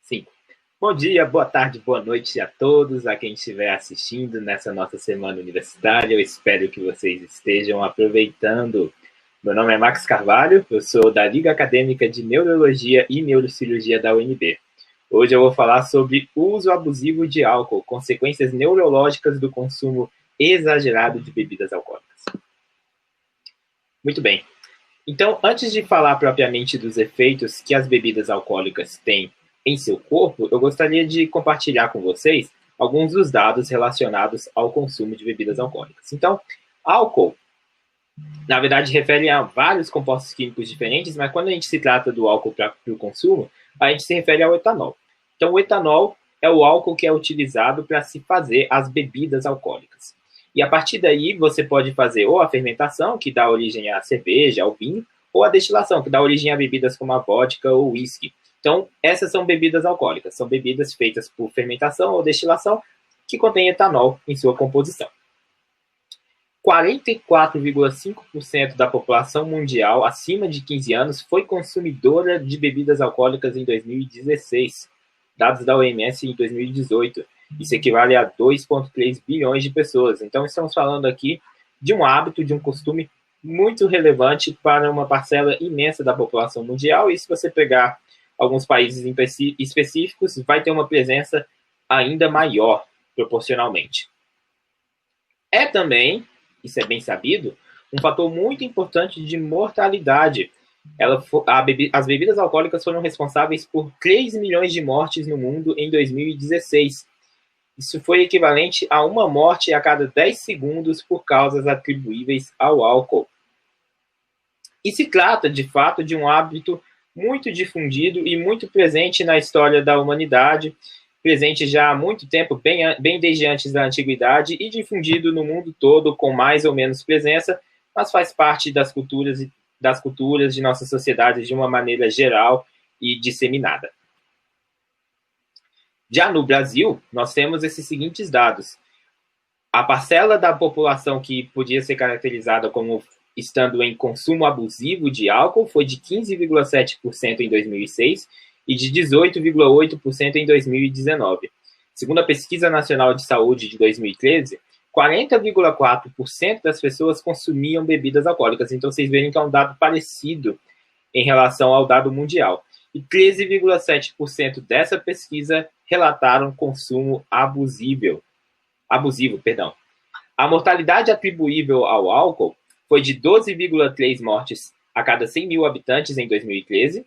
Sim. Bom dia, boa tarde, boa noite a todos, a quem estiver assistindo nessa nossa semana universitária. Eu espero que vocês estejam aproveitando. Meu nome é Max Carvalho, eu sou da Liga Acadêmica de Neurologia e Neurocirurgia da UNB. Hoje eu vou falar sobre uso abusivo de álcool, consequências neurológicas do consumo exagerado de bebidas alcoólicas. Muito bem. Então, antes de falar propriamente dos efeitos que as bebidas alcoólicas têm em seu corpo, eu gostaria de compartilhar com vocês alguns dos dados relacionados ao consumo de bebidas alcoólicas. Então, álcool, na verdade, refere a vários compostos químicos diferentes, mas quando a gente se trata do álcool para o consumo, a gente se refere ao etanol. Então, o etanol é o álcool que é utilizado para se fazer as bebidas alcoólicas. E a partir daí, você pode fazer ou a fermentação, que dá origem à cerveja, ao vinho, ou a destilação, que dá origem a bebidas como a vodka ou o whisky. Então, essas são bebidas alcoólicas, são bebidas feitas por fermentação ou destilação que contêm etanol em sua composição. 44,5% da população mundial acima de 15 anos foi consumidora de bebidas alcoólicas em 2016, dados da OMS em 2018. Isso equivale a 2,3 bilhões de pessoas. Então, estamos falando aqui de um hábito, de um costume muito relevante para uma parcela imensa da população mundial. E se você pegar alguns países específicos, vai ter uma presença ainda maior, proporcionalmente. É também, isso é bem sabido, um fator muito importante de mortalidade. As bebidas alcoólicas foram responsáveis por 3 milhões de mortes no mundo em 2016. Isso foi equivalente a uma morte a cada 10 segundos por causas atribuíveis ao álcool. E se trata, de fato, de um hábito muito difundido e muito presente na história da humanidade, presente já há muito tempo, bem desde antes da antiguidade, e difundido no mundo todo com mais ou menos presença, mas faz parte das culturas de nossa sociedade de uma maneira geral e disseminada. Já no Brasil, nós temos esses seguintes dados. A parcela da população que podia ser caracterizada como estando em consumo abusivo de álcool foi de 15,7% em 2006 e de 18,8% em 2019. Segundo a Pesquisa Nacional de Saúde de 2013, 40,4% das pessoas consumiam bebidas alcoólicas. Então, vocês veem que é um dado parecido em relação ao dado mundial. E 13,7% dessa pesquisa relataram consumo abusivo. A mortalidade atribuível ao álcool foi de 12,3 mortes a cada 100 mil habitantes em 2013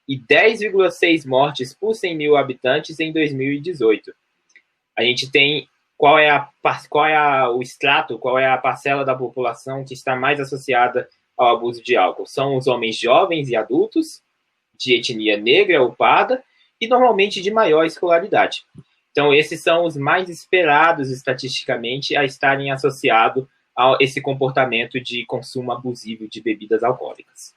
e 10,6 mortes por 100 mil habitantes em 2018. A gente tem qual é o extrato, qual é a parcela da população que está mais associada ao abuso de álcool. São os homens jovens e adultos, de etnia negra ou parda, e normalmente de maior escolaridade. Então, esses são os mais esperados estatisticamente a estarem associados a esse comportamento de consumo abusivo de bebidas alcoólicas.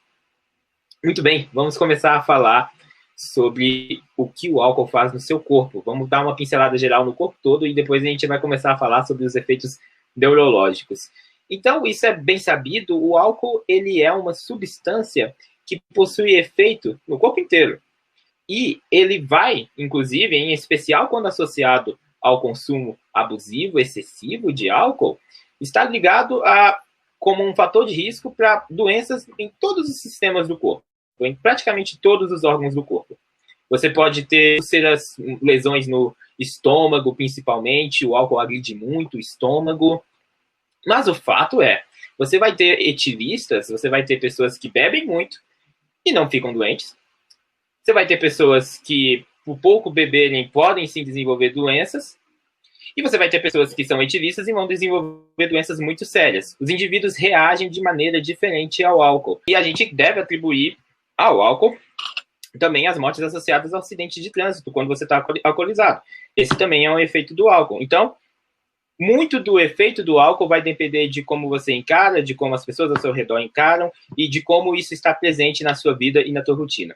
Muito bem, vamos começar a falar sobre o que o álcool faz no seu corpo. Vamos dar uma pincelada geral no corpo todo e depois a gente vai começar a falar sobre os efeitos neurológicos. Então, isso é bem sabido, o álcool ele é uma substância que possui efeito no corpo inteiro. E ele vai, inclusive, em especial quando associado ao consumo abusivo, excessivo de álcool, está ligado como um fator de risco para doenças em todos os sistemas do corpo, em praticamente todos os órgãos do corpo. Você pode ter úlceras, lesões no estômago, principalmente, o álcool agride muito o estômago. Mas o fato é, você vai ter etilistas, você vai ter pessoas que bebem muito e não ficam doentes. Você vai ter pessoas que, por pouco beberem, podem sim desenvolver doenças. E você vai ter pessoas que são etilistas e vão desenvolver doenças muito sérias. Os indivíduos reagem de maneira diferente ao álcool. E a gente deve atribuir ao álcool também as mortes associadas ao acidente de trânsito, quando você está alcoolizado. Esse também é um efeito do álcool. Então, muito do efeito do álcool vai depender de como você encara, de como as pessoas ao seu redor encaram e de como isso está presente na sua vida e na sua rotina.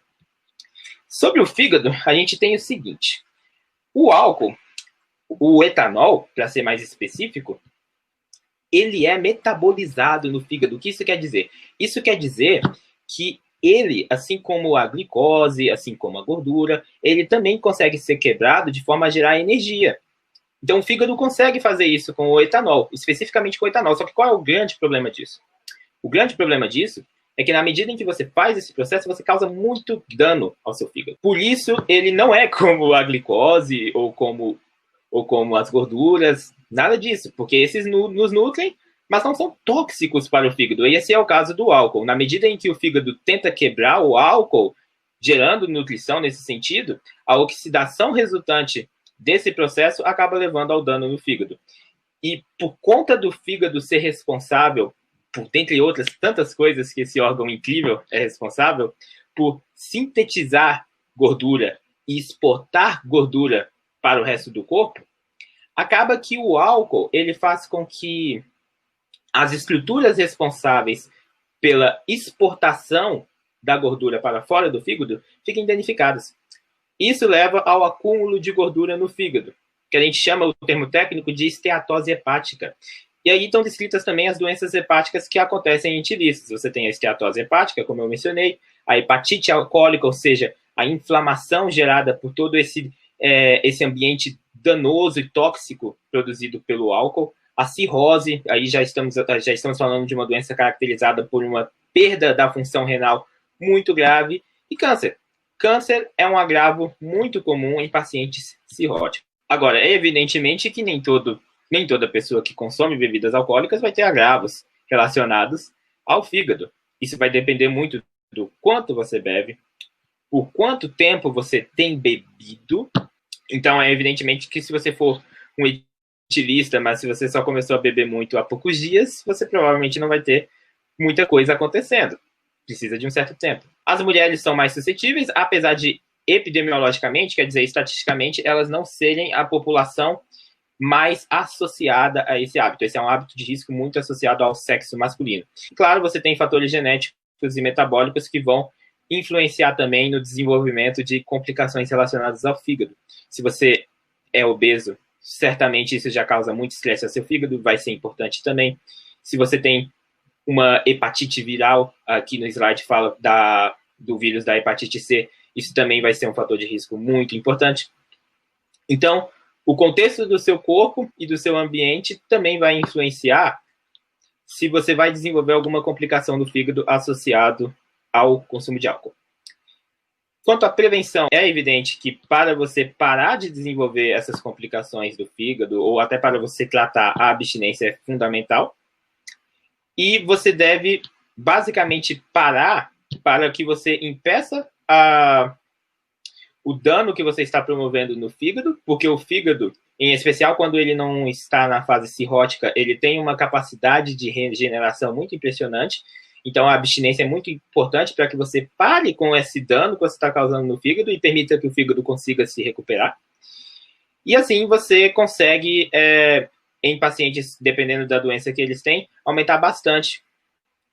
Sobre o fígado, a gente tem o seguinte. O álcool, o etanol, para ser mais específico, ele é metabolizado no fígado. O que isso quer dizer? Isso quer dizer que ele, assim como a glicose, assim como a gordura, ele também consegue ser quebrado de forma a gerar energia. Então, o fígado consegue fazer isso com o etanol, especificamente com o etanol. Só que qual é o grande problema disso? O grande problema disso é que na medida em que você faz esse processo, você causa muito dano ao seu fígado. Por isso, ele não é como a glicose ou como as gorduras, nada disso, porque esses nos nutrem, mas não são tóxicos para o fígado. E esse é o caso do álcool. Na medida em que o fígado tenta quebrar o álcool, gerando nutrição nesse sentido, a oxidação resultante desse processo acaba levando ao dano no fígado. E por conta do fígado ser responsável, por dentre outras tantas coisas que esse órgão incrível é responsável, por sintetizar gordura e exportar gordura para o resto do corpo, acaba que o álcool ele faz com que as estruturas responsáveis pela exportação da gordura para fora do fígado fiquem danificadas. Isso leva ao acúmulo de gordura no fígado, que a gente chama o termo técnico de esteatose hepática. E aí estão descritas também as doenças hepáticas que acontecem em tiristas. Você tem a esteatose hepática, como eu mencionei, a hepatite alcoólica, ou seja, a inflamação gerada por todo esse ambiente danoso e tóxico produzido pelo álcool, a cirrose, aí já estamos falando de uma doença caracterizada por uma perda da função renal muito grave, e câncer. Câncer é um agravo muito comum em pacientes cirróticos. Agora, é evidentemente que nem toda pessoa que consome bebidas alcoólicas vai ter agravos relacionados ao fígado. Isso vai depender muito do quanto você bebe, por quanto tempo você tem bebido. Então, é evidentemente que se você for um etilista, mas se você só começou a beber muito há poucos dias, você provavelmente não vai ter muita coisa acontecendo. Precisa de um certo tempo. As mulheres são mais suscetíveis, apesar de epidemiologicamente, quer dizer, estatisticamente, elas não serem a população mais associada a esse hábito. Esse é um hábito de risco muito associado ao sexo masculino. Claro, você tem fatores genéticos e metabólicos que vão influenciar também no desenvolvimento de complicações relacionadas ao fígado. Se você é obeso, certamente isso já causa muito estresse ao seu fígado, vai ser importante também. Se você tem uma hepatite viral, aqui no slide fala do vírus da hepatite C, isso também vai ser um fator de risco muito importante. Então, o contexto do seu corpo e do seu ambiente também vai influenciar se você vai desenvolver alguma complicação do fígado associado ao consumo de álcool. Quanto à prevenção, é evidente que para você parar de desenvolver essas complicações do fígado, ou até para você tratar a abstinência, é fundamental. E você deve, basicamente, parar para que você impeça o dano que você está promovendo no fígado, porque o fígado, em especial quando ele não está na fase cirrótica, ele tem uma capacidade de regeneração muito impressionante. Então, a abstinência é muito importante para que você pare com esse dano que você está causando no fígado e permita que o fígado consiga se recuperar. E assim você consegue, em pacientes, dependendo da doença que eles têm, aumentar bastante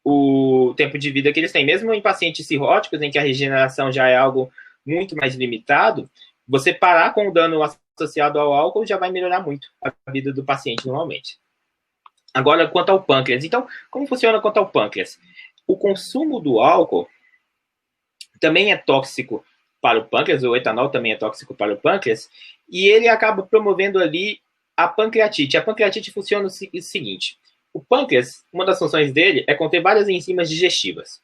o tempo de vida que eles têm. Mesmo em pacientes cirróticos, em que a regeneração já é algo muito mais limitado, você parar com o dano associado ao álcool já vai melhorar muito a vida do paciente normalmente. Agora, quanto ao pâncreas. Então, como funciona quanto ao pâncreas? O consumo do álcool também é tóxico para o pâncreas, o etanol também é tóxico para o pâncreas, e ele acaba promovendo ali a pancreatite. A pancreatite funciona o seguinte: o pâncreas, uma das funções dele é conter várias enzimas digestivas.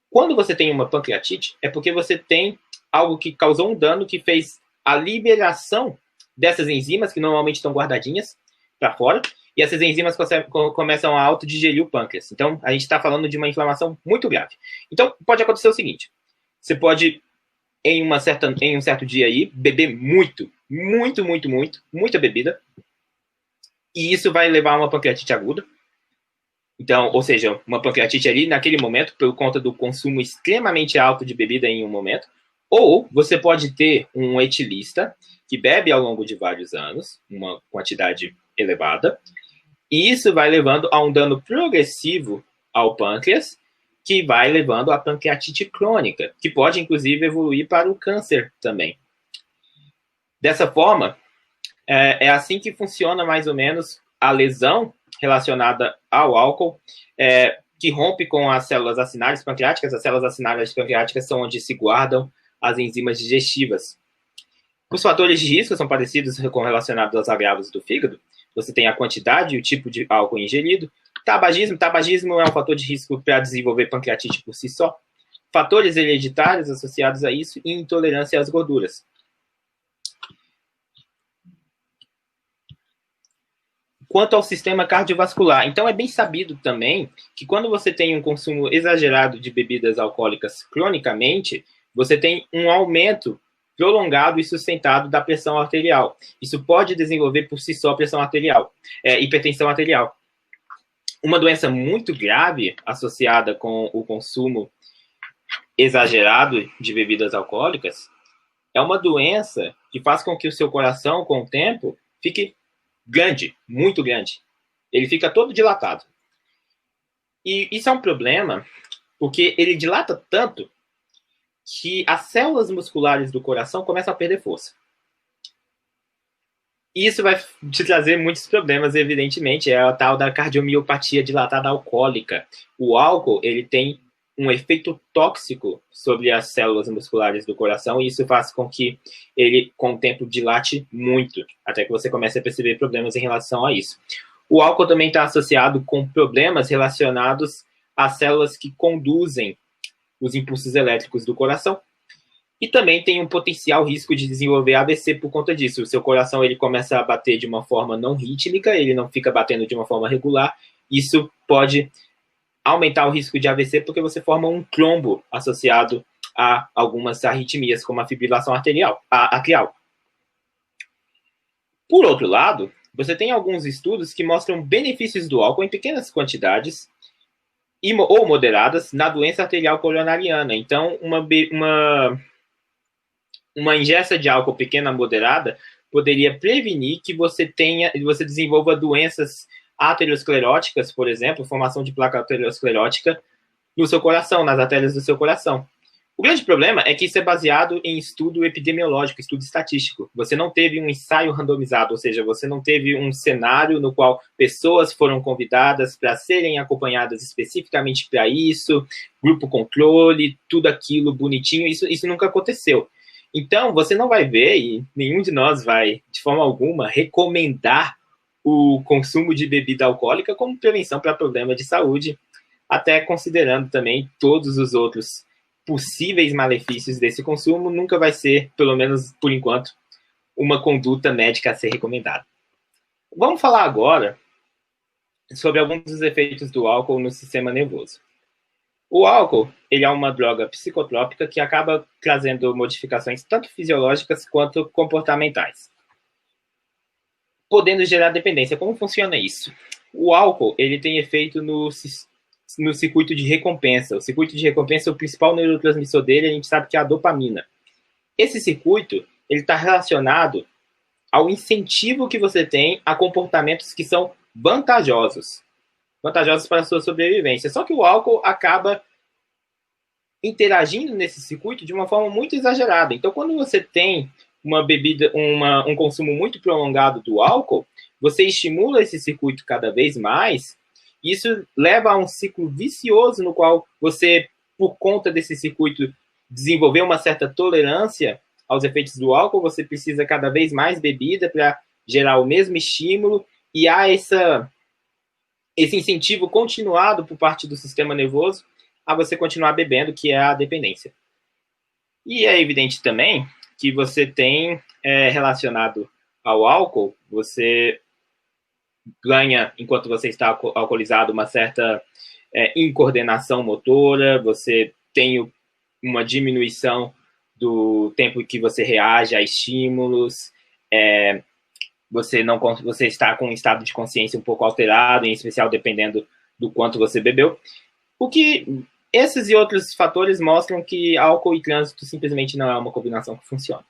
Quando você tem uma pancreatite, é porque você tem algo que causou um dano que fez a liberação dessas enzimas, que normalmente estão guardadinhas para fora, e essas enzimas começam a autodigerir o pâncreas. Então, a gente está falando de uma inflamação muito grave. Então, pode acontecer o seguinte: você pode, em um certo dia aí, beber muita bebida, e isso vai levar a uma pancreatite aguda. Então, ou seja, uma pancreatite ali naquele momento, por conta do consumo extremamente alto de bebida em um momento. Ou você pode ter um etilista que bebe ao longo de vários anos, uma quantidade elevada, e isso vai levando a um dano progressivo ao pâncreas, que vai levando à pancreatite crônica, que pode, inclusive, evoluir para o câncer também. Dessa forma, é assim que funciona, mais ou menos, a lesão relacionada ao álcool, que rompe com as células acinárias pancreáticas. As células acinárias pancreáticas são onde se guardam as enzimas digestivas. Os fatores de risco são parecidos com relacionados aos agravos do fígado. Você tem a quantidade e o tipo de álcool ingerido. Tabagismo é um fator de risco para desenvolver pancreatite por si só. Fatores hereditários associados a isso e intolerância às gorduras. Quanto ao sistema cardiovascular, então é bem sabido também que quando você tem um consumo exagerado de bebidas alcoólicas cronicamente, você tem um aumento prolongado e sustentado da pressão arterial. Isso pode desenvolver por si só pressão arterial, hipertensão arterial. Uma doença muito grave associada com o consumo exagerado de bebidas alcoólicas é uma doença que faz com que o seu coração, com o tempo, fique grande, muito grande. Ele fica todo dilatado. E isso é um problema porque ele dilata tanto que as células musculares do coração começam a perder força. E isso vai te trazer muitos problemas, evidentemente. É a tal da cardiomiopatia dilatada alcoólica. O álcool, ele tem um efeito tóxico sobre as células musculares do coração e isso faz com que ele, com o tempo, dilate muito, até que você comece a perceber problemas em relação a isso. O álcool também está associado com problemas relacionados às células que conduzem os impulsos elétricos do coração. E também tem um potencial risco de desenvolver AVC por conta disso. O seu coração ele começa a bater de uma forma não rítmica, ele não fica batendo de uma forma regular. Isso pode aumentar o risco de AVC porque você forma um trombo associado a algumas arritmias, como a fibrilação atrial. Por outro lado, você tem alguns estudos que mostram benefícios do álcool em pequenas quantidades ou moderadas na doença arterial coronariana. Então, uma ingesta de álcool pequena moderada poderia prevenir que você desenvolva doenças ateroscleróticas, por exemplo, formação de placa aterosclerótica no seu coração, nas artérias do seu coração. O grande problema é que isso é baseado em estudo epidemiológico, estudo estatístico. Você não teve um ensaio randomizado, ou seja, você não teve um cenário no qual pessoas foram convidadas para serem acompanhadas especificamente para isso, grupo controle, tudo aquilo bonitinho, isso nunca aconteceu. Então, você não vai ver, e nenhum de nós vai, de forma alguma, recomendar o consumo de bebida alcoólica como prevenção para problema de saúde, até considerando também todos os outros possíveis malefícios desse consumo, nunca vai ser, pelo menos por enquanto, uma conduta médica a ser recomendada. Vamos falar agora sobre alguns dos efeitos do álcool no sistema nervoso. O álcool, ele é uma droga psicotrópica que acaba trazendo modificações tanto fisiológicas quanto comportamentais, podendo gerar dependência. Como funciona isso? O álcool, ele tem efeito no circuito de recompensa. O circuito de recompensa, o principal neurotransmissor dele, a gente sabe que é a dopamina. Esse circuito, ele está relacionado ao incentivo que você tem a comportamentos que são vantajosos para a sua sobrevivência. Só que o álcool acaba interagindo nesse circuito de uma forma muito exagerada. Então, quando você tem uma bebida, um consumo muito prolongado do álcool, você estimula esse circuito cada vez mais. Isso leva a um ciclo vicioso no qual você, por conta desse circuito, desenvolver uma certa tolerância aos efeitos do álcool, você precisa cada vez mais bebida para gerar o mesmo estímulo e há esse incentivo continuado por parte do sistema nervoso a você continuar bebendo, que é a dependência. E é evidente também que você tem relacionado ao álcool, você ganha, enquanto você está alcoolizado, uma certa incoordenação motora, você tem uma diminuição do tempo que você reage a estímulos, você está com um estado de consciência um pouco alterado, em especial dependendo do quanto você bebeu. O que esses e outros fatores mostram que álcool e trânsito simplesmente não é uma combinação que funciona.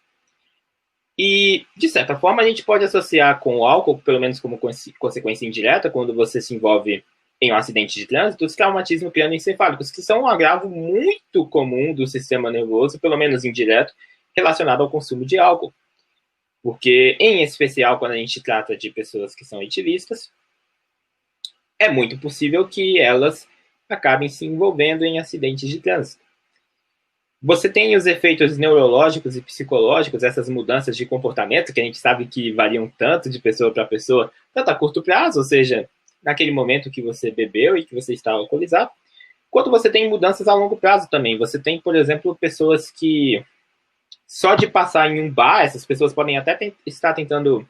E, de certa forma, a gente pode associar com o álcool, pelo menos como consequência indireta, quando você se envolve em um acidente de trânsito, os traumatismos crânioencefálicos, que são um agravo muito comum do sistema nervoso, pelo menos indireto, relacionado ao consumo de álcool. Porque, em especial, quando a gente trata de pessoas que são etilistas, é muito possível que elas acabem se envolvendo em acidentes de trânsito. Você tem os efeitos neurológicos e psicológicos, essas mudanças de comportamento, que a gente sabe que variam tanto de pessoa para pessoa, tanto a curto prazo, ou seja, naquele momento que você bebeu e que você está alcoolizado, quanto você tem mudanças a longo prazo também. Você tem, por exemplo, pessoas que só de passar em um bar, essas pessoas podem até estar tentando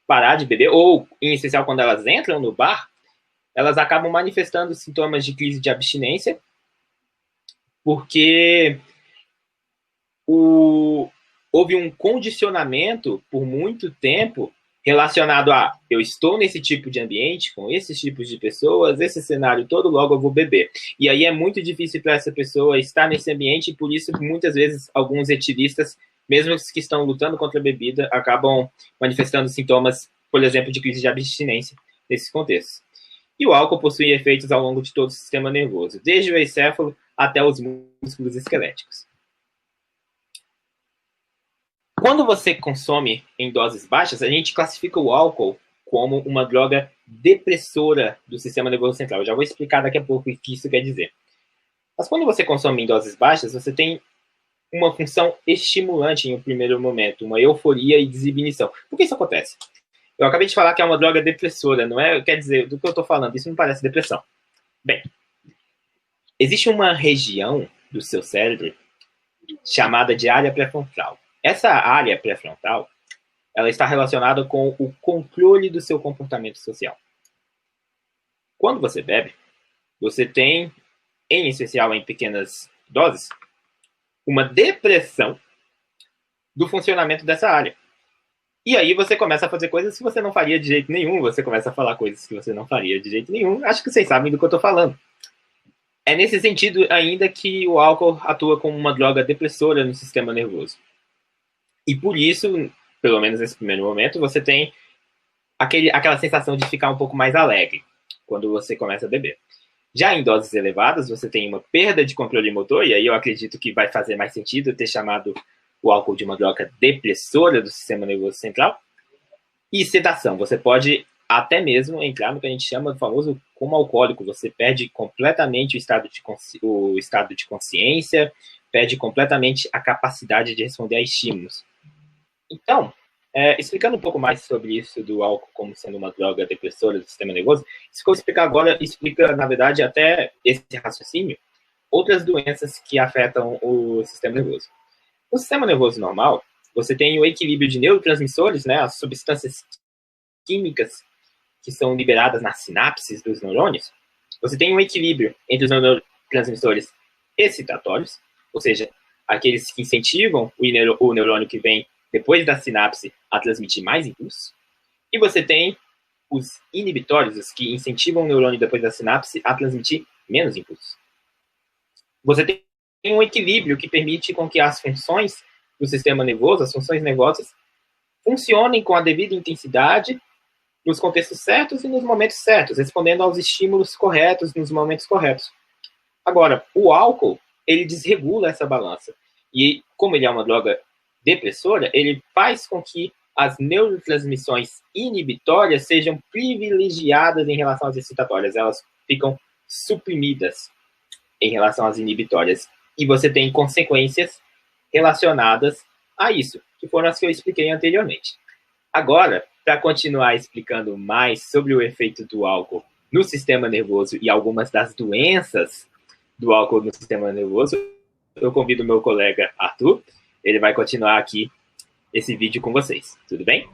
parar de beber, ou, em especial, quando elas entram no bar, elas acabam manifestando sintomas de crise de abstinência, porque houve um condicionamento por muito tempo relacionado a eu estou nesse tipo de ambiente, com esses tipos de pessoas, esse cenário todo, logo eu vou beber. E aí é muito difícil para essa pessoa estar nesse ambiente, e por isso, muitas vezes, alguns etilistas, mesmo os que estão lutando contra a bebida, acabam manifestando sintomas, por exemplo, de crise de abstinência nesse contexto. E o álcool possui efeitos ao longo de todo o sistema nervoso, desde o encéfalo até os músculos esqueléticos. Quando você consome em doses baixas, a gente classifica o álcool como uma droga depressora do sistema nervoso central. Eu já vou explicar daqui a pouco o que isso quer dizer. Mas quando você consome em doses baixas, você tem uma função estimulante em um primeiro momento, uma euforia e desinibição. Por que isso acontece? Eu acabei de falar que é uma droga depressora, não é? Quer dizer, do que eu estou falando, isso não parece depressão. Bem, existe uma região do seu cérebro chamada de área pré-frontal. Essa área pré-frontal, ela está relacionada com o controle do seu comportamento social. Quando você bebe, você tem, em especial em pequenas doses, uma depressão do funcionamento dessa área. E aí você começa a fazer coisas que você não faria de jeito nenhum, você começa a falar coisas que você não faria de jeito nenhum. Acho que vocês sabem do que eu estou falando. É nesse sentido ainda que o álcool atua como uma droga depressora no sistema nervoso. E por isso, pelo menos nesse primeiro momento, você tem aquela sensação de ficar um pouco mais alegre quando você começa a beber. Já em doses elevadas, você tem uma perda de controle motor, e aí eu acredito que vai fazer mais sentido ter chamado o álcool de uma droga depressora do sistema nervoso central, e sedação. Você pode até mesmo entrar no que a gente chama do famoso coma alcoólico. Você perde completamente o estado de consciência, perde completamente a capacidade de responder a estímulos. Então, explicando um pouco mais sobre isso do álcool como sendo uma droga depressora do sistema nervoso, isso que eu vou explicar agora explica, na verdade, até esse raciocínio, outras doenças que afetam o sistema nervoso. No sistema nervoso normal, você tem o equilíbrio de neurotransmissores, né, as substâncias químicas que são liberadas nas sinapses dos neurônios. Você tem um equilíbrio entre os neurotransmissores excitatórios, ou seja, aqueles que incentivam o neurônio que vem depois da sinapse a transmitir mais impulso. E você tem os inibitórios, os que incentivam o neurônio depois da sinapse a transmitir menos impulso. Você tem um equilíbrio que permite com que as funções do sistema nervoso, as funções nervosas, funcionem com a devida intensidade nos contextos certos e nos momentos certos, respondendo aos estímulos corretos nos momentos corretos. Agora, o álcool, ele desregula essa balança. E como ele é uma droga depressora, ele faz com que as neurotransmissões inibitórias sejam privilegiadas em relação às excitatórias. Elas ficam suprimidas em relação às inibitórias. E você tem consequências relacionadas a isso, que foram as que eu expliquei anteriormente. Agora, para continuar explicando mais sobre o efeito do álcool no sistema nervoso e algumas das doenças do álcool no sistema nervoso, eu convido o meu colega Arthur. Ele vai continuar aqui esse vídeo com vocês. Tudo bem?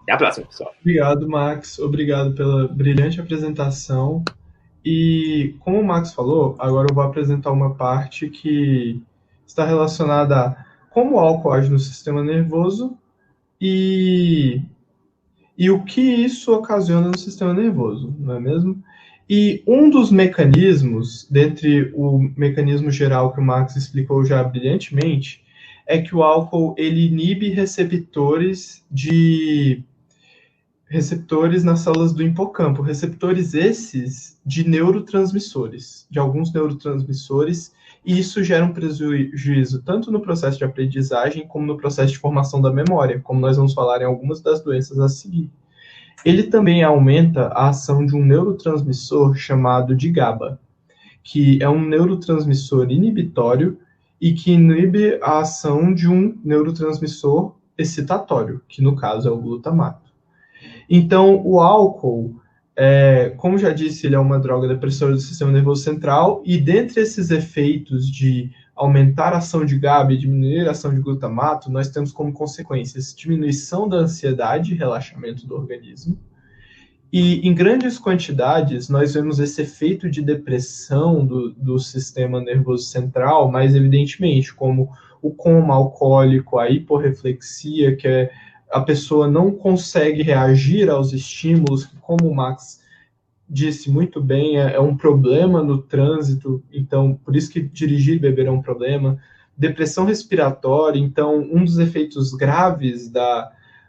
Até a próxima, pessoal. Obrigado, Max. Obrigado pela brilhante apresentação. E como o Max falou, agora eu vou apresentar uma parte que está relacionada a como o álcool age no sistema nervoso e o que isso ocasiona no sistema nervoso, não é mesmo? E um dos mecanismos, dentre o mecanismo geral que o Max explicou já brilhantemente, é que o álcool ele inibe receptores nas células do hipocampo, receptores esses de neurotransmissores, de alguns neurotransmissores, e isso gera um prejuízo tanto no processo de aprendizagem como no processo de formação da memória, como nós vamos falar em algumas das doenças a seguir. Ele também aumenta a ação de um neurotransmissor chamado de GABA, que é um neurotransmissor inibitório e que inibe a ação de um neurotransmissor excitatório, que no caso é o glutamato. Então, o álcool, como já disse, ele é uma droga depressora do sistema nervoso central, e dentre esses efeitos de aumentar a ação de GABA e diminuir a ação de glutamato, nós temos como consequências diminuição da ansiedade e relaxamento do organismo. E em grandes quantidades, nós vemos esse efeito de depressão do sistema nervoso central, mais evidentemente, como o coma alcoólico, a hiporreflexia, que é a pessoa não consegue reagir aos estímulos, que, como o Max disse muito bem, é um problema no trânsito, então, por isso que dirigir e beber é um problema. Depressão respiratória, então, um dos efeitos graves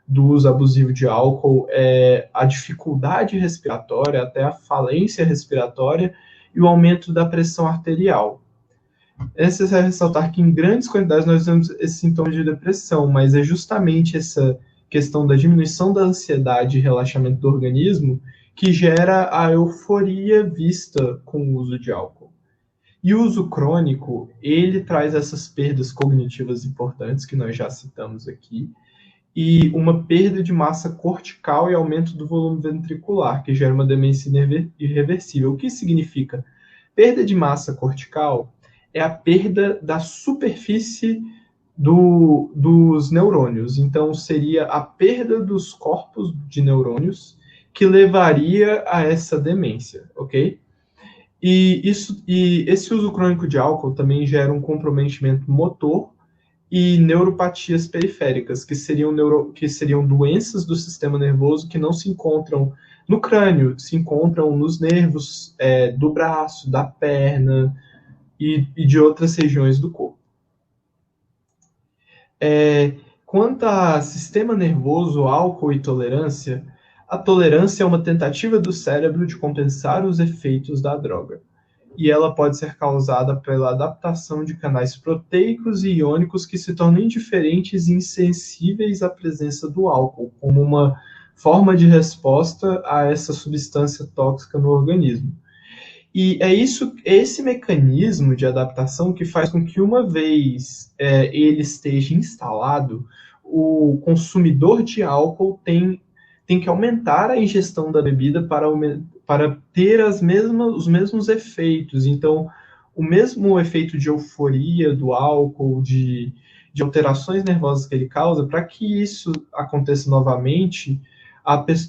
do uso abusivo de álcool é a dificuldade respiratória, até a falência respiratória e o aumento da pressão arterial. É necessário ressaltar que em grandes quantidades nós vemos esse sintoma de depressão, mas é justamente essa questão da diminuição da ansiedade e relaxamento do organismo que gera a euforia vista com o uso de álcool. E o uso crônico, ele traz essas perdas cognitivas importantes que nós já citamos aqui, e uma perda de massa cortical e aumento do volume ventricular, que gera uma demência irreversível. O que significa? Perda de massa cortical é a perda da superfície dos neurônios. Então, seria a perda dos corpos de neurônios que levaria a essa demência, ok? E esse uso crônico de álcool também gera um comprometimento motor e neuropatias periféricas, que seriam doenças do sistema nervoso que não se encontram no crânio, se encontram nos nervos do braço, da perna e de outras regiões do corpo. Quanto a sistema nervoso, álcool e tolerância, a tolerância é uma tentativa do cérebro de compensar os efeitos da droga. E ela pode ser causada pela adaptação de canais proteicos e iônicos que se tornam indiferentes e insensíveis à presença do álcool, como uma forma de resposta a essa substância tóxica no organismo. E é esse mecanismo de adaptação que faz com que, uma vez ele esteja instalado, o consumidor de álcool tem que aumentar a ingestão da bebida para ter os mesmos efeitos. Então, o mesmo efeito de euforia do álcool, de alterações nervosas que ele causa, para que isso aconteça novamente,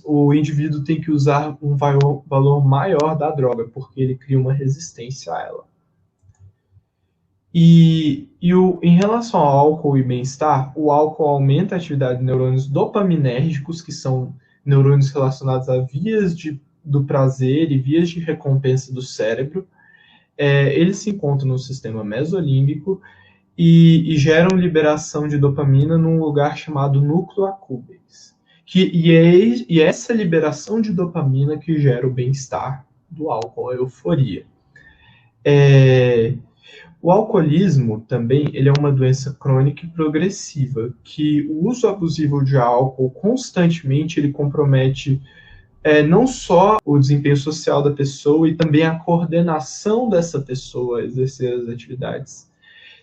o indivíduo tem que usar um valor maior da droga, porque ele cria uma resistência a ela. Em relação ao álcool e bem-estar, o álcool aumenta a atividade de neurônios dopaminérgicos, que são neurônios relacionados a vias do prazer e vias de recompensa do cérebro. Eles se encontram no sistema mesolímbico e geram liberação de dopamina num lugar chamado núcleo accumbens. E essa liberação de dopamina que gera o bem-estar do álcool, a euforia. O alcoolismo também ele é uma doença crônica e progressiva, que o uso abusivo de álcool constantemente ele compromete não só o desempenho social da pessoa e também a coordenação dessa pessoa a exercer as atividades.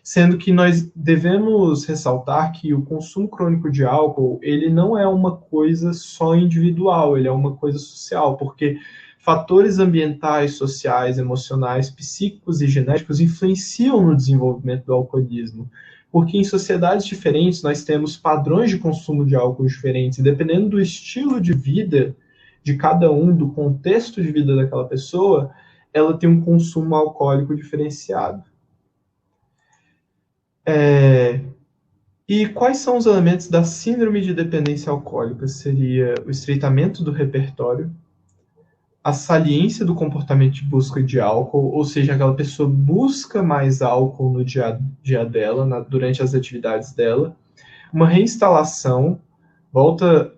Sendo que nós devemos ressaltar que o consumo crônico de álcool ele não é uma coisa só individual, ele é uma coisa social, porque fatores ambientais, sociais, emocionais, psíquicos e genéticos influenciam no desenvolvimento do alcoolismo. Porque em sociedades diferentes nós temos padrões de consumo de álcool diferentes, e dependendo do estilo de vida de cada um, do contexto de vida daquela pessoa, ela tem um consumo alcoólico diferenciado. E quais são os elementos da síndrome de dependência alcoólica? Seria o estreitamento do repertório, a saliência do comportamento de busca de álcool, ou seja, aquela pessoa busca mais álcool no dia a dia dela, durante as atividades dela, uma reinstalação, volta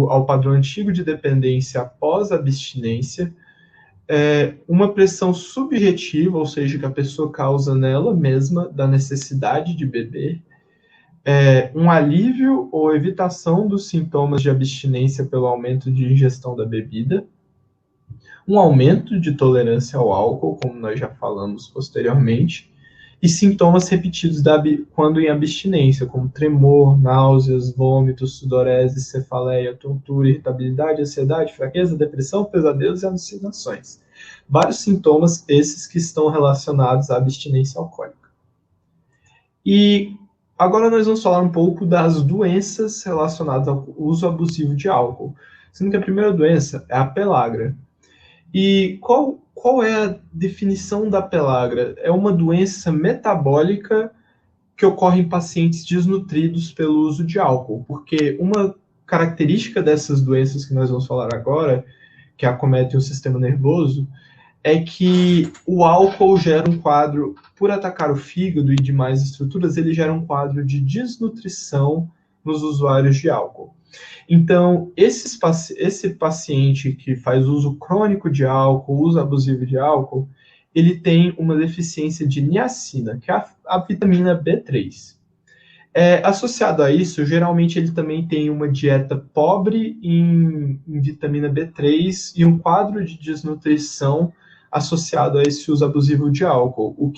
ao padrão antigo de dependência após a abstinência, uma pressão subjetiva, ou seja, que a pessoa causa nela mesma da necessidade de beber, um alívio ou evitação dos sintomas de abstinência pelo aumento de ingestão da bebida, um aumento de tolerância ao álcool, como nós já falamos posteriormente, e sintomas repetidos quando em abstinência, como tremor, náuseas, vômitos, sudorese, cefaleia, tontura, irritabilidade, ansiedade, fraqueza, depressão, pesadelos e alucinações. Vários sintomas esses que estão relacionados à abstinência alcoólica. E agora nós vamos falar um pouco das doenças relacionadas ao uso abusivo de álcool, sendo que a primeira doença é a pellagra. E qual é a definição da pellagra? É uma doença metabólica que ocorre em pacientes desnutridos pelo uso de álcool, porque uma característica dessas doenças que nós vamos falar agora, que acometem o sistema nervoso, é que o álcool gera um quadro, por atacar o fígado e demais estruturas, ele gera um quadro de desnutrição nos usuários de álcool. Então, esse paciente que faz uso crônico de álcool, uso abusivo de álcool, ele tem uma deficiência de niacina, que é a vitamina B3. Associado a isso, geralmente ele também tem uma dieta pobre em vitamina B3 e um quadro de desnutrição associado a esse uso abusivo de álcool, o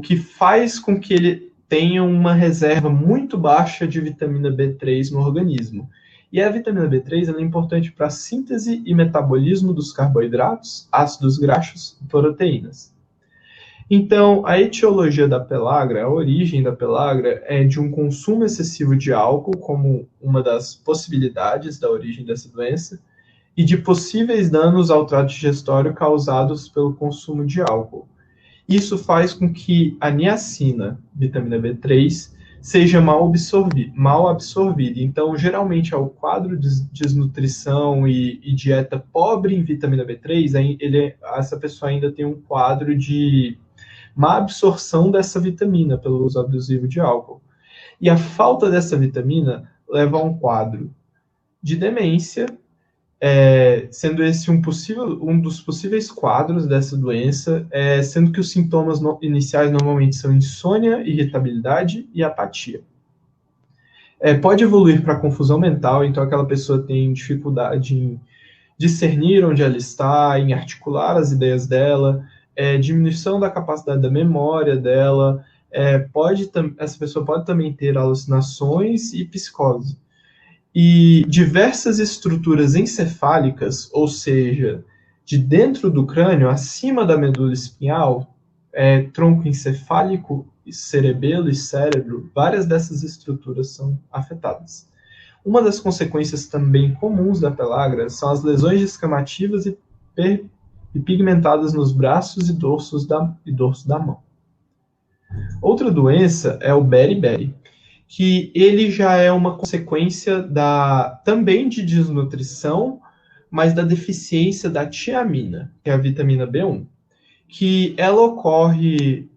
que faz com que ele tenha uma reserva muito baixa de vitamina B3 no organismo. E a vitamina B3 ela é importante para a síntese e metabolismo dos carboidratos, ácidos graxos e proteínas. Então, a etiologia da pellagra, a origem da pellagra é de um consumo excessivo de álcool como uma das possibilidades da origem dessa doença e de possíveis danos ao trato digestório causados pelo consumo de álcool. Isso faz com que a niacina, vitamina B3, seja mal absorvida. Então, geralmente, ao quadro de desnutrição e dieta pobre em vitamina B3, essa pessoa ainda tem um quadro de má absorção dessa vitamina pelo uso abusivo de álcool. E a falta dessa vitamina leva a um quadro de demência, sendo esse um dos possíveis quadros dessa doença, sendo que os sintomas iniciais normalmente são insônia, irritabilidade e apatia. Pode evoluir para confusão mental, então aquela pessoa tem dificuldade em discernir onde ela está, em articular as ideias dela, diminuição da capacidade da memória dela, essa pessoa pode também ter alucinações e psicose. E diversas estruturas encefálicas, ou seja, de dentro do crânio, acima da medula espinhal, tronco encefálico, cerebelo e cérebro, várias dessas estruturas são afetadas. Uma das consequências também comuns da pellagra são as lesões descamativas e pigmentadas nos braços e dorso da mão. Outra doença é o beriberi, que ele já é uma consequência também de desnutrição, mas da deficiência da tiamina, que é a vitamina B1, que ela ocorre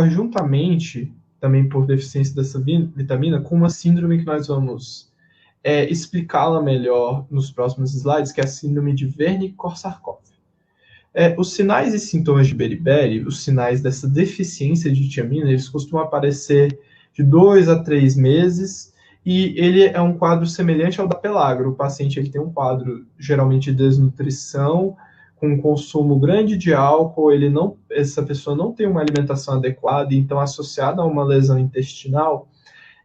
juntamente, também por deficiência dessa vitamina, com uma síndrome que nós vamos explicá-la melhor nos próximos slides, que é a síndrome de Wernicke-Korsakoff. Os sinais e sintomas de beriberi, os sinais dessa deficiência de tiamina, eles costumam aparecer de 2 a 3 meses, e ele é um quadro semelhante ao da pellagra. O paciente ele tem um quadro, geralmente, de desnutrição, com um consumo grande de álcool, essa pessoa não tem uma alimentação adequada, então, associada a uma lesão intestinal,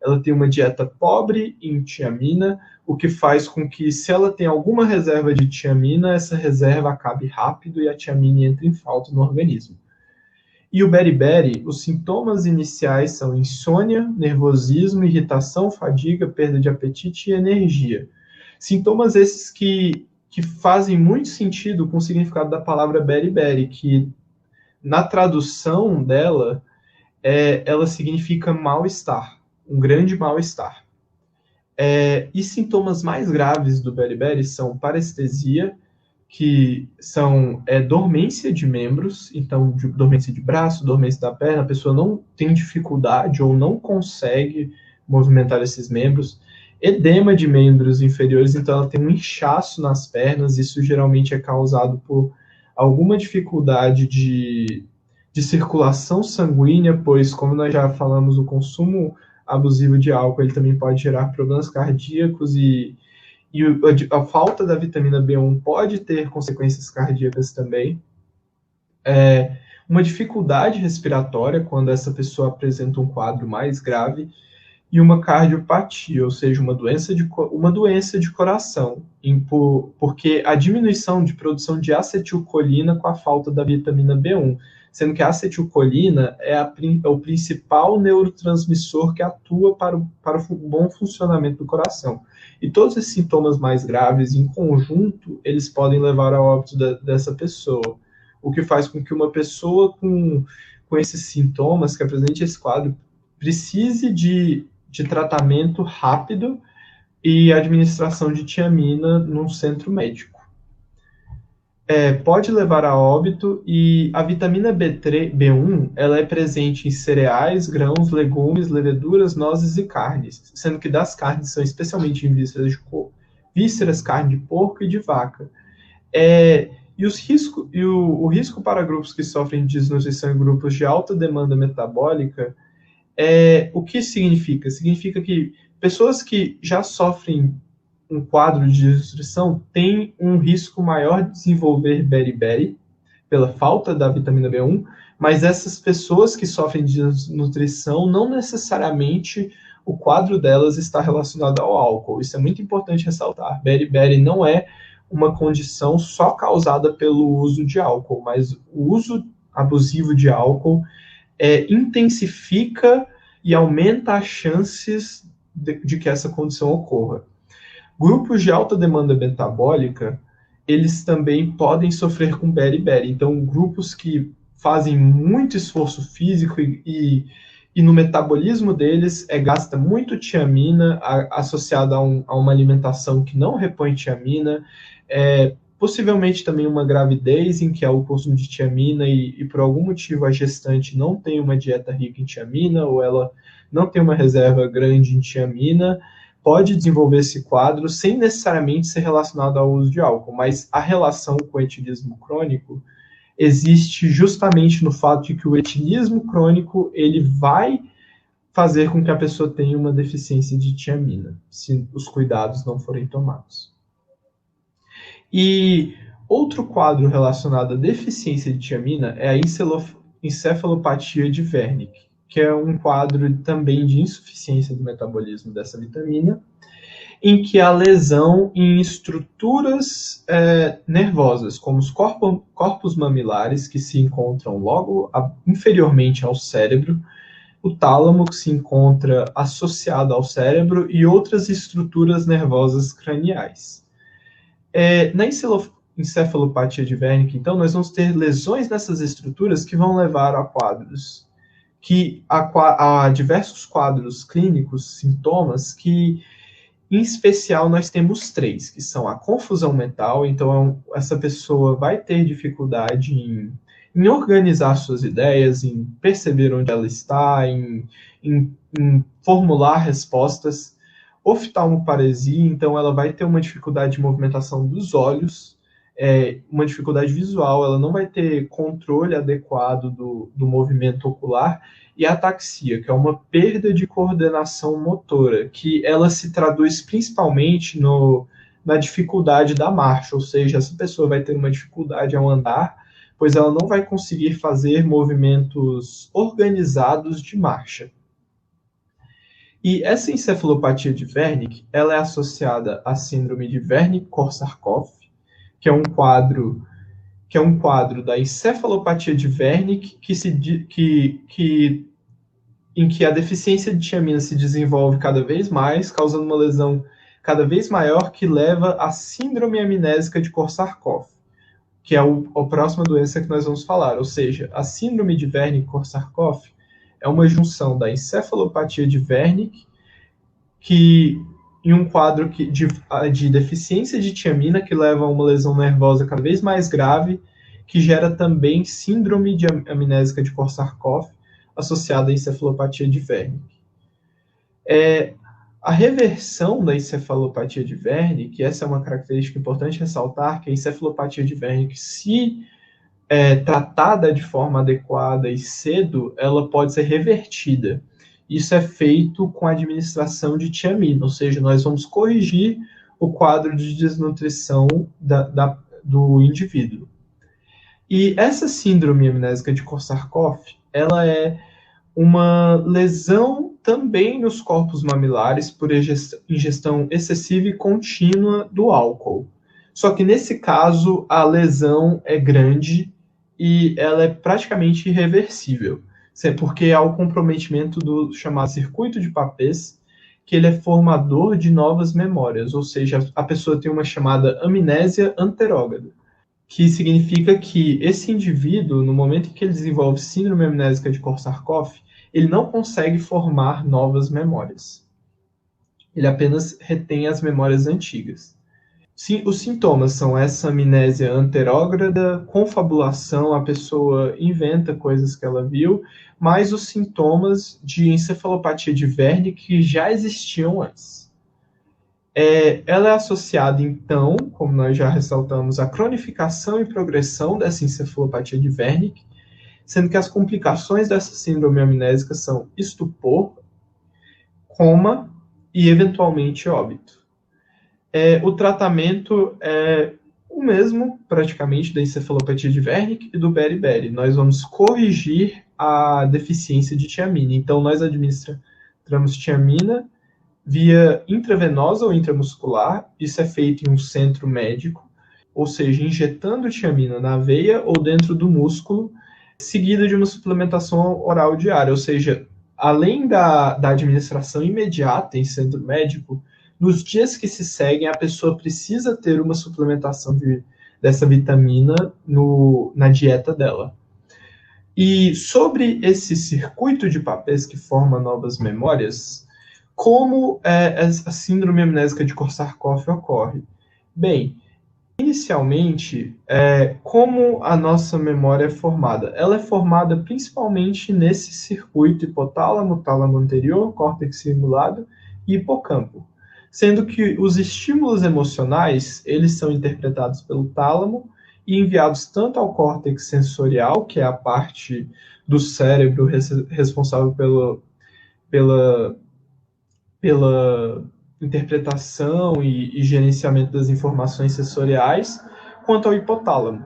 ela tem uma dieta pobre em tiamina, o que faz com que, se ela tem alguma reserva de tiamina, essa reserva acabe rápido e a tiamina entre em falta no organismo. E o beriberi, os sintomas iniciais são insônia, nervosismo, irritação, fadiga, perda de apetite e energia. Sintomas esses que fazem muito sentido com o significado da palavra beriberi, que na tradução dela, ela significa mal-estar, um grande mal-estar. E sintomas mais graves do beriberi são parestesia, que são dormência de membros, então dormência de braço, dormência da perna, a pessoa não tem dificuldade ou não consegue movimentar esses membros, edema de membros inferiores, então ela tem um inchaço nas pernas, isso geralmente é causado por alguma dificuldade de circulação sanguínea, pois, como nós já falamos, o consumo abusivo de álcool ele também pode gerar problemas cardíacos e a falta da vitamina B1 pode ter consequências cardíacas também. Uma dificuldade respiratória, quando essa pessoa apresenta um quadro mais grave, e uma cardiopatia, ou seja, uma doença de coração, porque a diminuição de produção de acetilcolina com a falta da vitamina B1, sendo que a acetilcolina é o principal neurotransmissor que atua para o bom funcionamento do coração. E todos esses sintomas mais graves, em conjunto, eles podem levar ao óbito dessa pessoa, o que faz com que uma pessoa com esses sintomas, que apresente esse quadro, precise de tratamento rápido e administração de tiamina num centro médico. Pode levar a óbito, e a vitamina B1 ela é presente em cereais, grãos, legumes, leveduras, nozes e carnes, sendo que das carnes são especialmente em vísceras, carne de porco e de vaca. O risco para grupos que sofrem de desnutrição em grupos de alta demanda metabólica, o que significa? Significa que pessoas que já sofrem um quadro de desnutrição têm um risco maior de desenvolver beriberi, pela falta da vitamina B1, mas essas pessoas que sofrem de desnutrição, não necessariamente o quadro delas está relacionado ao álcool. Isso é muito importante ressaltar. Beriberi não é uma condição só causada pelo uso de álcool, mas o uso abusivo de álcool intensifica e aumenta as chances de que essa condição ocorra. Grupos de alta demanda metabólica, eles também podem sofrer com beriberi. Então, grupos que fazem muito esforço físico e no metabolismo deles gasta muito tiamina associada a uma alimentação que não repõe tiamina, possivelmente também uma gravidez em que há o consumo de tiamina e por algum motivo a gestante não tem uma dieta rica em tiamina, ou ela não tem uma reserva grande em tiamina, pode desenvolver esse quadro sem necessariamente ser relacionado ao uso de álcool, mas a relação com o etilismo crônico existe justamente no fato de que o etilismo crônico ele vai fazer com que a pessoa tenha uma deficiência de tiamina, se os cuidados não forem tomados. E outro quadro relacionado à deficiência de tiamina é a encefalopatia de Wernicke, que é um quadro também de insuficiência do metabolismo dessa vitamina, em que há lesão em estruturas nervosas, como os corpos mamilares, que se encontram logo inferiormente ao cérebro, o tálamo, que se encontra associado ao cérebro, e outras estruturas nervosas craniais. Na encefalopatia de Wernicke, então, nós vamos ter lesões nessas estruturas que vão levar a quadros, a diversos quadros clínicos, sintomas, que, em especial, nós temos 3, que são a confusão mental. Então, essa pessoa vai ter dificuldade em organizar suas ideias, em perceber onde ela está, em formular respostas. Oftalmoparesia, então ela vai ter uma dificuldade de movimentação dos olhos, uma dificuldade visual, ela não vai ter controle adequado do movimento ocular, e a ataxia, que é uma perda de coordenação motora, que ela se traduz principalmente na dificuldade da marcha, ou seja, essa pessoa vai ter uma dificuldade ao andar, pois ela não vai conseguir fazer movimentos organizados de marcha. E essa encefalopatia de Wernicke, ela é associada à síndrome de Wernicke-Korsakoff, que é um quadro da encefalopatia de Wernicke, em que a deficiência de tiamina se desenvolve cada vez mais, causando uma lesão cada vez maior, que leva à síndrome amnésica de Korsakoff, que é a próxima doença que nós vamos falar. Ou seja, a síndrome de Wernicke-Korsakoff é uma junção da encefalopatia de Wernicke, que em um quadro de deficiência de tiamina, que leva a uma lesão nervosa cada vez mais grave, que gera também síndrome de amnésica de Korsakoff, associada à encefalopatia de Wernicke. A reversão da encefalopatia de Wernicke, essa é uma característica importante ressaltar, que a encefalopatia de Wernicke, se tratada de forma adequada e cedo, ela pode ser revertida. Isso é feito com a administração de tiamina, ou seja, nós vamos corrigir o quadro de desnutrição do indivíduo. E essa síndrome amnésica de Korsakoff, ela é uma lesão também nos corpos mamilares por ingestão excessiva e contínua do álcool. Só que nesse caso, a lesão é grande e ela é praticamente irreversível, porque há o comprometimento do chamado circuito de Papez, que ele é formador de novas memórias, ou seja, a pessoa tem uma chamada amnésia anterógrada, que significa que esse indivíduo, no momento em que ele desenvolve síndrome amnésica de Korsakoff, ele não consegue formar novas memórias. Ele apenas retém as memórias antigas. Sim, os sintomas são essa amnésia anterógrada, confabulação, a pessoa inventa coisas que ela viu, mais os sintomas de encefalopatia de Wernicke que já existiam antes. Ela é associada, então, como nós já ressaltamos, à cronificação e progressão dessa encefalopatia de Wernicke, sendo que as complicações dessa síndrome amnésica são estupor, coma e, eventualmente, óbito. O tratamento é o mesmo, praticamente, da encefalopatia de Wernicke e do beriberi. Nós vamos corrigir a deficiência de tiamina. Então, nós administramos tiamina via intravenosa ou intramuscular. Isso é feito em um centro médico, ou seja, injetando tiamina na veia ou dentro do músculo, seguida de uma suplementação oral diária, ou seja, além da administração imediata em centro médico, nos dias que se seguem, a pessoa precisa ter uma suplementação dessa vitamina na dieta dela. E sobre esse circuito de Papez que forma novas memórias, como a síndrome amnésica de Korsakoff ocorre? Bem, inicialmente, como a nossa memória é formada? Ela é formada principalmente nesse circuito hipotálamo, tálamo anterior, córtex cingulado e hipocampo. Sendo que os estímulos emocionais, eles são interpretados pelo tálamo e enviados tanto ao córtex sensorial, que é a parte do cérebro responsável pela interpretação e gerenciamento das informações sensoriais, quanto ao hipotálamo.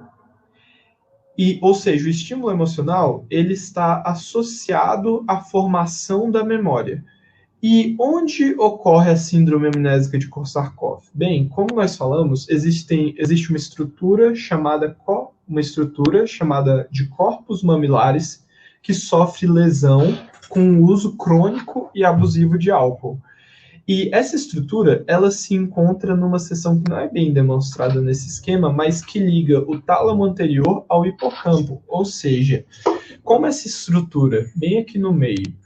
Ou seja, o estímulo emocional ele está associado à formação da memória. E onde ocorre a síndrome amnésica de Korsakoff? Bem, como nós falamos, existe uma estrutura chamada de corpos mamilares que sofre lesão com o uso crônico e abusivo de álcool. E essa estrutura, ela se encontra numa seção que não é bem demonstrada nesse esquema, mas que liga o tálamo anterior ao hipocampo. Ou seja, como essa estrutura, bem aqui no meio,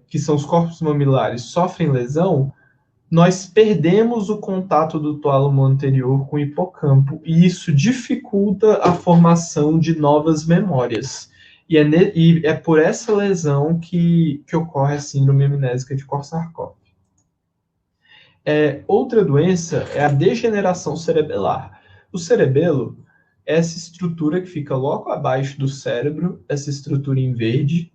que são os corpos mamilares, sofrem lesão, nós perdemos o contato do tálamo anterior com o hipocampo, e isso dificulta a formação de novas memórias. E é por essa lesão que ocorre a síndrome amnésica de Korsakoff. Outra doença é a degeneração cerebelar. O cerebelo é essa estrutura que fica logo abaixo do cérebro, essa estrutura em verde.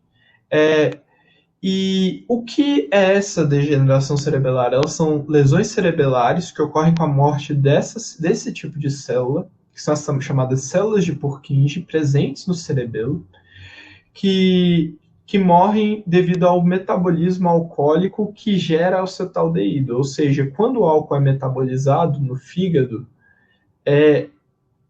E o que é essa degeneração cerebelar? Elas são lesões cerebelares que ocorrem com a morte desse tipo de célula, que são as chamadas células de Purkinje, presentes no cerebelo, que morrem devido ao metabolismo alcoólico que gera acetaldeído. Ou seja, quando o álcool é metabolizado no fígado,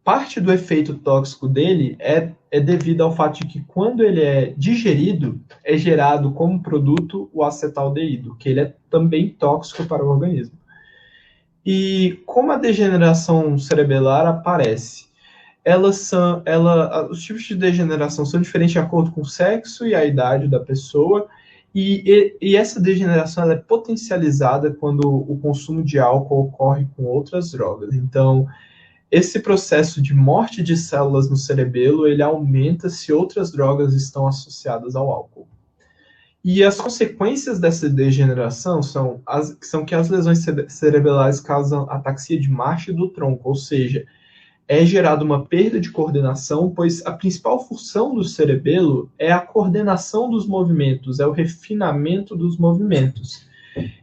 parte do efeito tóxico dele é devido ao fato de que quando ele é digerido, é gerado como produto o acetaldeído, que ele é também tóxico para o organismo. E como a degeneração cerebelar aparece? Os tipos de degeneração são diferentes de acordo com o sexo e a idade da pessoa, e essa degeneração ela é potencializada quando o consumo de álcool ocorre com outras drogas. Então, esse processo de morte de células no cerebelo, ele aumenta se outras drogas estão associadas ao álcool. E as consequências dessa degeneração são que as lesões cerebelares causam ataxia de marcha do tronco, ou seja, é gerada uma perda de coordenação, pois a principal função do cerebelo é a coordenação dos movimentos, é o refinamento dos movimentos.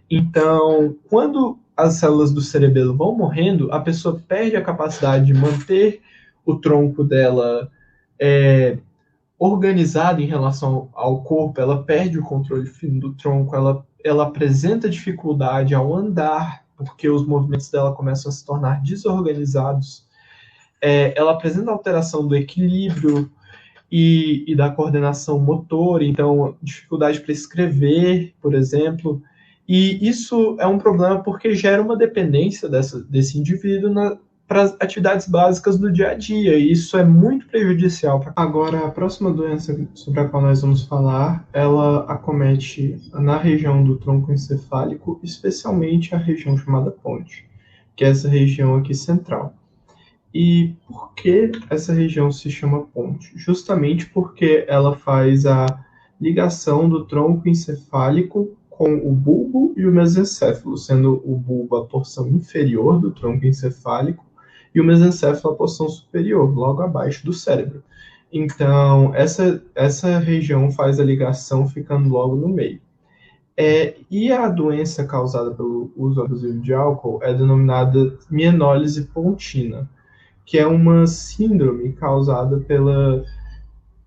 Então, quando as células do cerebelo vão morrendo, a pessoa perde a capacidade de manter o tronco dela organizado em relação ao corpo, ela perde o controle fino do tronco, ela apresenta dificuldade ao andar, porque os movimentos dela começam a se tornar desorganizados. Ela apresenta alteração do equilíbrio e da coordenação motora, então dificuldade para escrever, por exemplo. E isso é um problema porque gera uma dependência desse indivíduo para as atividades básicas do dia a dia, e isso é muito prejudicial. Agora, a próxima doença sobre a qual nós vamos falar, ela acomete na região do tronco encefálico, especialmente a região chamada ponte, que é essa região aqui central. E por que essa região se chama ponte? Justamente porque ela faz a ligação do tronco encefálico com o bulbo e o mesencéfalo, sendo o bulbo a porção inferior do tronco encefálico e o mesencéfalo a porção superior, logo abaixo do cérebro. Então, essa região faz a ligação ficando logo no meio. E a doença causada pelo uso abusivo de álcool é denominada mianólise pontina, que é uma síndrome causada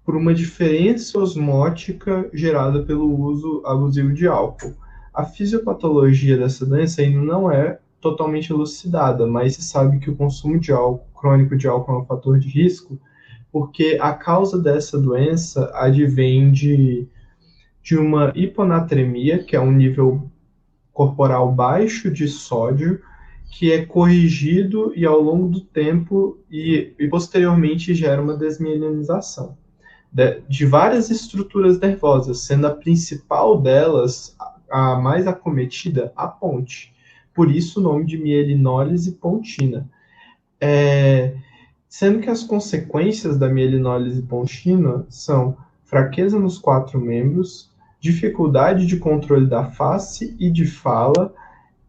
por uma diferença osmótica gerada pelo uso abusivo de álcool. A fisiopatologia dessa doença ainda não é totalmente elucidada, mas se sabe que o consumo crônico de álcool é um fator de risco, porque a causa dessa doença advém de uma hiponatremia, que é um nível corporal baixo de sódio, que é corrigido e ao longo do tempo e posteriormente gera uma desmielinização de várias estruturas nervosas, sendo a principal delas, a mais acometida, a ponte. Por isso o nome de mielinólise pontina. Sendo que as consequências da mielinólise pontina são fraqueza nos 4 membros, dificuldade de controle da face e de fala,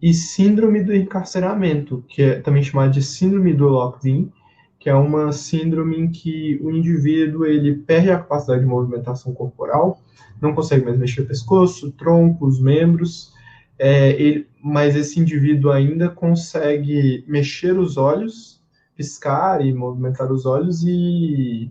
e síndrome do encarceramento, que é também chamada de síndrome do locked-in, que é uma síndrome em que o indivíduo ele perde a capacidade de movimentação corporal, não consegue mais mexer o pescoço, o tronco, os membros, mas esse indivíduo ainda consegue mexer os olhos, piscar e movimentar os olhos e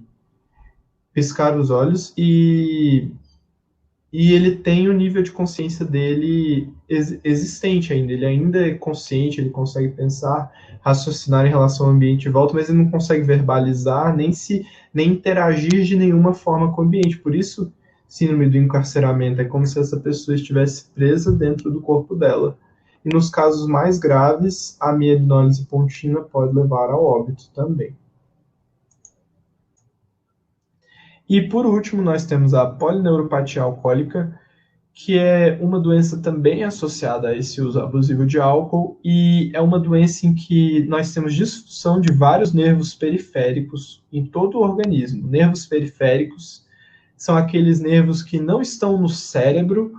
ele tem o nível de consciência dele existente ainda. Ele ainda é consciente, ele consegue pensar, raciocinar em relação ao ambiente de volta, mas ele não consegue verbalizar, nem interagir de nenhuma forma com o ambiente. Por isso, síndrome do encarceramento é como se essa pessoa estivesse presa dentro do corpo dela. E nos casos mais graves, a mielinólise pontina pode levar ao óbito também. E, por último, nós temos a polineuropatia alcoólica, que é uma doença também associada a esse uso abusivo de álcool, e é uma doença em que nós temos disfunção de vários nervos periféricos em todo o organismo. Nervos periféricos são aqueles nervos que não estão no cérebro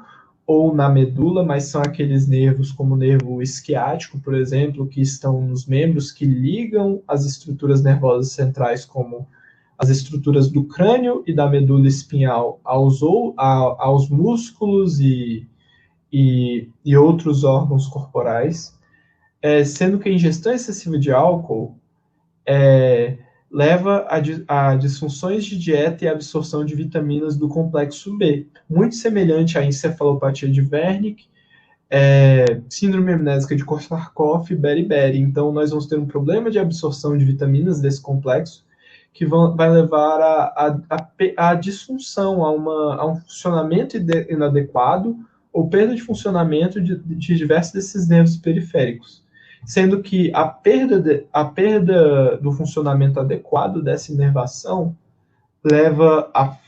ou na medula, mas são aqueles nervos como o nervo isquiático, por exemplo, que estão nos membros que ligam as estruturas nervosas centrais, como as estruturas do crânio e da medula espinhal aos músculos e outros órgãos corporais, sendo que a ingestão excessiva de álcool leva a disfunções de dieta e absorção de vitaminas do complexo B, muito semelhante à encefalopatia de Wernicke, síndrome amnésica de Korsakoff e Beriberi. Então, nós vamos ter um problema de absorção de vitaminas desse complexo, que vai levar a disfunção, a um funcionamento inadequado ou perda de funcionamento de diversos desses nervos periféricos. Sendo que a perda do funcionamento adequado dessa inervação leva a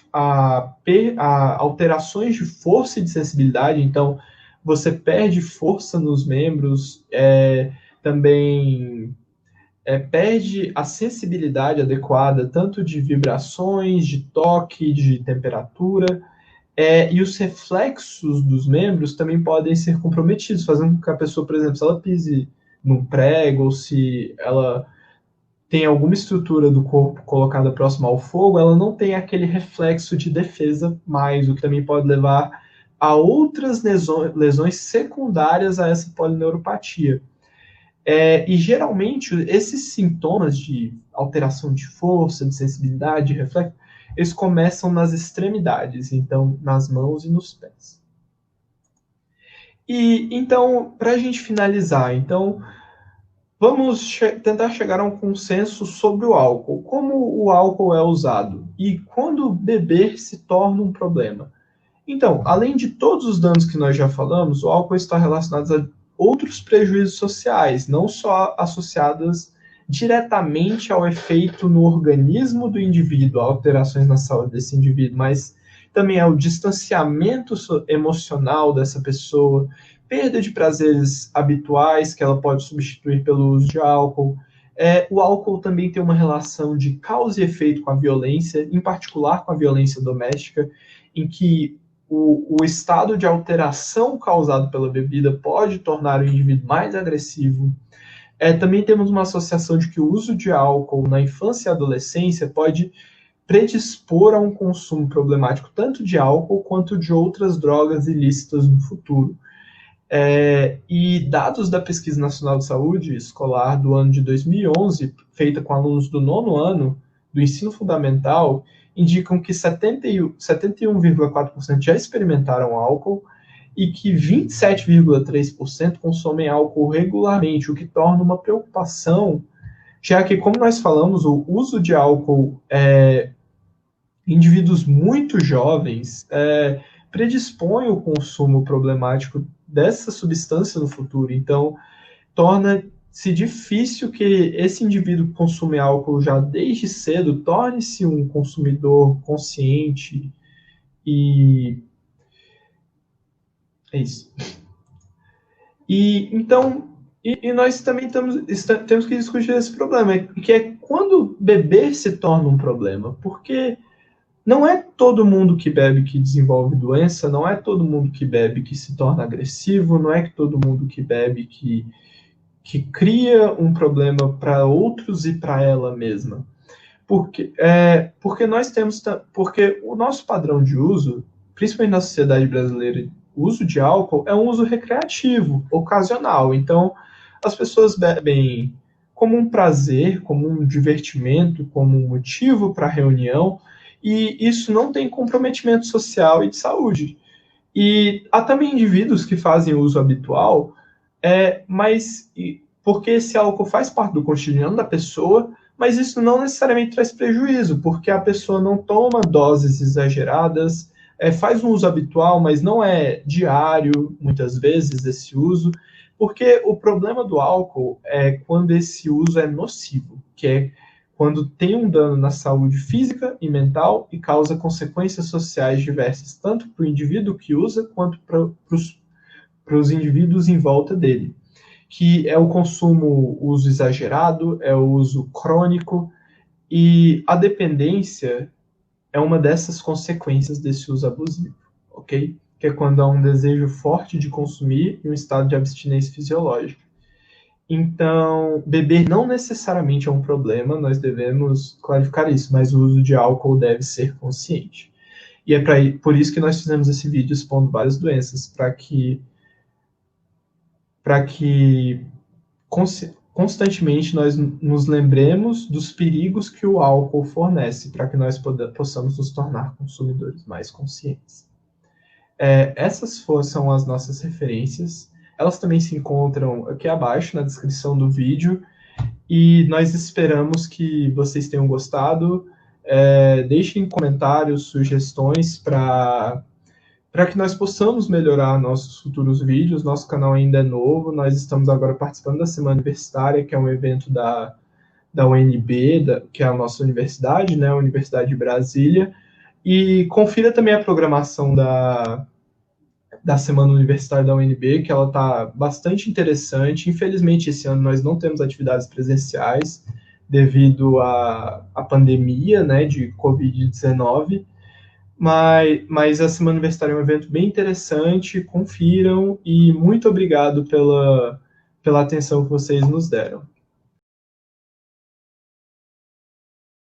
alterações de força e de sensibilidade. Então, você perde força nos membros, também perde a sensibilidade adequada, tanto de vibrações, de toque, de temperatura, e os reflexos dos membros também podem ser comprometidos, fazendo com que a pessoa, por exemplo, se ela pise num prego, ou se ela tem alguma estrutura do corpo colocada próxima ao fogo, ela não tem aquele reflexo de defesa mais, o que também pode levar a outras lesões secundárias a essa polineuropatia. E geralmente esses sintomas de alteração de força, de sensibilidade, de reflexo, eles começam nas extremidades, então nas mãos e nos pés. E então, para a gente finalizar, então vamos tentar chegar a um consenso sobre o álcool. Como o álcool é usado e quando beber se torna um problema. Então, além de todos os danos que nós já falamos, o álcool está relacionado a outros prejuízos sociais, não só associados diretamente ao efeito no organismo do indivíduo, alterações na saúde desse indivíduo, mas também ao distanciamento emocional dessa pessoa, perda de prazeres habituais que ela pode substituir pelo uso de álcool. O álcool também tem uma relação de causa e efeito com a violência, em particular com a violência doméstica, em que o estado de alteração causado pela bebida pode tornar o indivíduo mais agressivo. Também temos uma associação de que o uso de álcool na infância e adolescência pode predispor a um consumo problemático tanto de álcool quanto de outras drogas ilícitas no futuro. E dados da Pesquisa Nacional de Saúde Escolar do ano de 2011, feita com alunos do 9º ano do ensino fundamental, indicam que 71,4% já experimentaram álcool e que 27,3% consomem álcool regularmente, o que torna uma preocupação, já que, como nós falamos, o uso de álcool em indivíduos muito jovens predispõe o consumo problemático dessa substância no futuro. Então, torna-se difícil que esse indivíduo que consome álcool já desde cedo torne-se um consumidor consciente e é isso. E nós também temos que discutir esse problema, que é quando beber se torna um problema, porque não é todo mundo que bebe que desenvolve doença, não é todo mundo que bebe que se torna agressivo, não é todo mundo que bebe que cria um problema para outros e para ela mesma. Porque o nosso padrão de uso, principalmente na sociedade brasileira, o uso de álcool é um uso recreativo, ocasional. Então, as pessoas bebem como um prazer, como um divertimento, como um motivo para reunião, e isso não tem comprometimento social e de saúde. E há também indivíduos que fazem uso habitual, porque esse álcool faz parte do cotidiano da pessoa, mas isso não necessariamente traz prejuízo, porque a pessoa não toma doses exageradas, faz um uso habitual, mas não é diário, muitas vezes, esse uso, porque o problema do álcool é quando esse uso é nocivo, que é quando tem um dano na saúde física e mental e causa consequências sociais diversas, tanto para o indivíduo que usa, quanto para os indivíduos em volta dele, que é o consumo, uso exagerado, é o uso crônico, e a dependência é uma dessas consequências desse uso abusivo, ok? Que é quando há um desejo forte de consumir e um estado de abstinência fisiológica. Então, beber não necessariamente é um problema, nós devemos clarificar isso, mas o uso de álcool deve ser consciente. E é por isso que nós fizemos esse vídeo expondo várias doenças, para que constantemente nós nos lembremos dos perigos que o álcool fornece, para que nós possamos nos tornar consumidores mais conscientes. Essas são as nossas referências. Elas também se encontram aqui abaixo na descrição do vídeo, e nós esperamos que vocês tenham gostado. Deixem comentários, sugestões para que nós possamos melhorar nossos futuros vídeos. Nosso canal ainda é novo, nós estamos agora participando da Semana Universitária, que é um evento da UNB, que é a nossa universidade, né, a Universidade de Brasília, e confira também a programação da Semana Universitária da UNB, que ela está bastante interessante. Infelizmente, esse ano nós não temos atividades presenciais devido à pandemia, né, de Covid-19, mas a Semana Universitária é um evento bem interessante, confiram, e muito obrigado pela atenção que vocês nos deram.